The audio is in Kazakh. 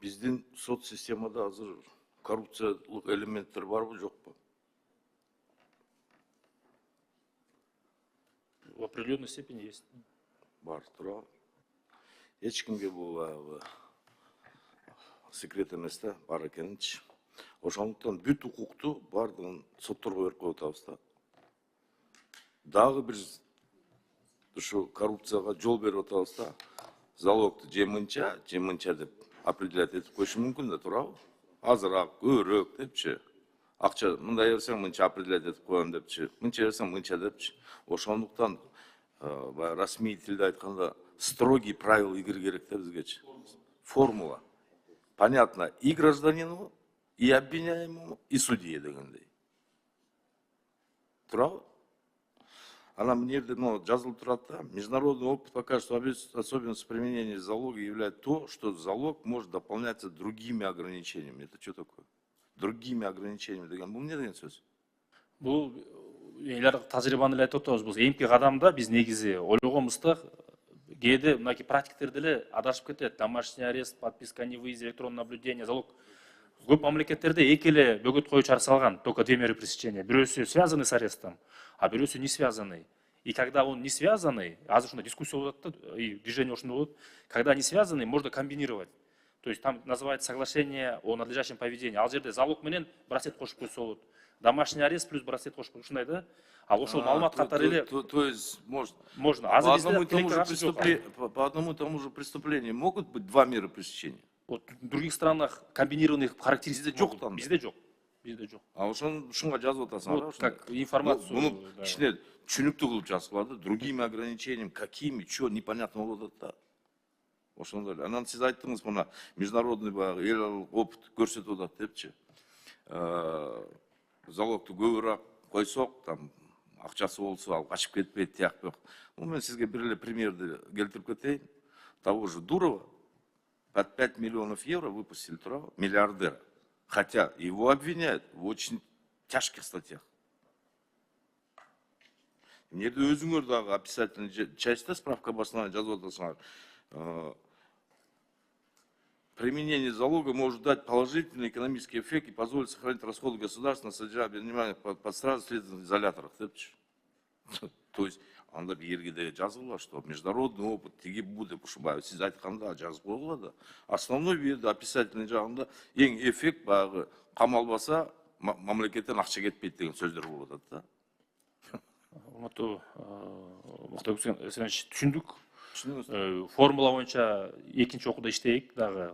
Биздин сот системада азыр коррупциялык элементтер барбы, жокпу? В определенной степени есть. Бар, тура. Эч кимге бул секрет эмес да, бар экенинчи. Ошондуктан бүт укукту бардыгын сотторго берип коюп атабыз да. Дагы бир ушу коррупцияга жол берип атабыз да. Залогду же мынча деп определять этип коюшу мүмкүн да, туурабы? Азыраак, көбүрөөк депчи. Акча мындай берсең мынча определять этип коем депчи. Мынча берсең мынча депчи. Ошондуктан расмий тилде айтканда строгий правил игры керек да бизгечи. Формула. Понятно и гражданину, и обвиняемому, и судье дегендей. Туурабы? Анан мына жерде жазылып турат да. Международный опыт покажет, что особенностью применения залога является то, что залог может дополняться другими ограничениями. Это что такое? Другими ограничениями деген. Бул эмне деген сөз? Бул элер тажрыйбаны эле айтып атабыз. Бул эмки кадамда биз негизи ойлогонбузда кээде мынакей практиктер деле адашып кетет. Домашний арест, подписка о невыезде, электронное наблюдение, залог. Көп мамлекеттерде эки эле бөгөт коюу чарасы алган, только две меры пресечения. Бирөөсү связанный с арестом, а бирөөсү не связанный. И когда он не связанный, азыр ушундай дискуссия болот да, и движение ушундай болот. Когда не связанный, можно комбинировать. То есть там называется соглашение о надлежащем поведении. Ал жерде залог менен браслет кошуп койсо болот. Домашний арест плюс браслет кошуп койсо ушундай да. Ал ошол маалымат катары эле. То есть можно. По одному и тому же преступлению могут быть два меры пресечения. Вот в других странах комбинированных характеристик жок там. Бизде жок. Бизде жок. А ошонга жазып атасыңар. Вот как информацию. Муну кичине түшүнүктүү кылып жазгыла да. Другими ограничениями, какими, чё непонятно болот да. Ошондой. Анан сиз айттыңыз мына международный эл аралык опыт көрсөтүп атат депчи. Залогду көбүрөөк койсок, там акчасы болсо ал качып кетпейт, тияк бияк. Мен сизге бир эле примерди келтирип кетейин. Того же Дурова под 5 миллионов евро выпустили, тура, миллиардера. Хотя его обвиняют в очень тяжких статьях. Нерде өзүңөр дагы описательный частьта справка басылган жазып атасыңар. Применение залога может дать положительный экономический эффект и позволить сохранить расходы государства на содержание под стражей в следственных изоляторах. То есть, анда бирге жазылган, что международный опыт тиги будет, ушундай сиз айтканда жазып койгула да. Основной бирде описательный жагында эң эффект баягы камалбаса мамлекеттен акча кетпейт деген сөздөр болуп атат да. Урматтуу Муктар Александрович, түшүндүк. Формула боюнча экинчи окууда иштейик дагы.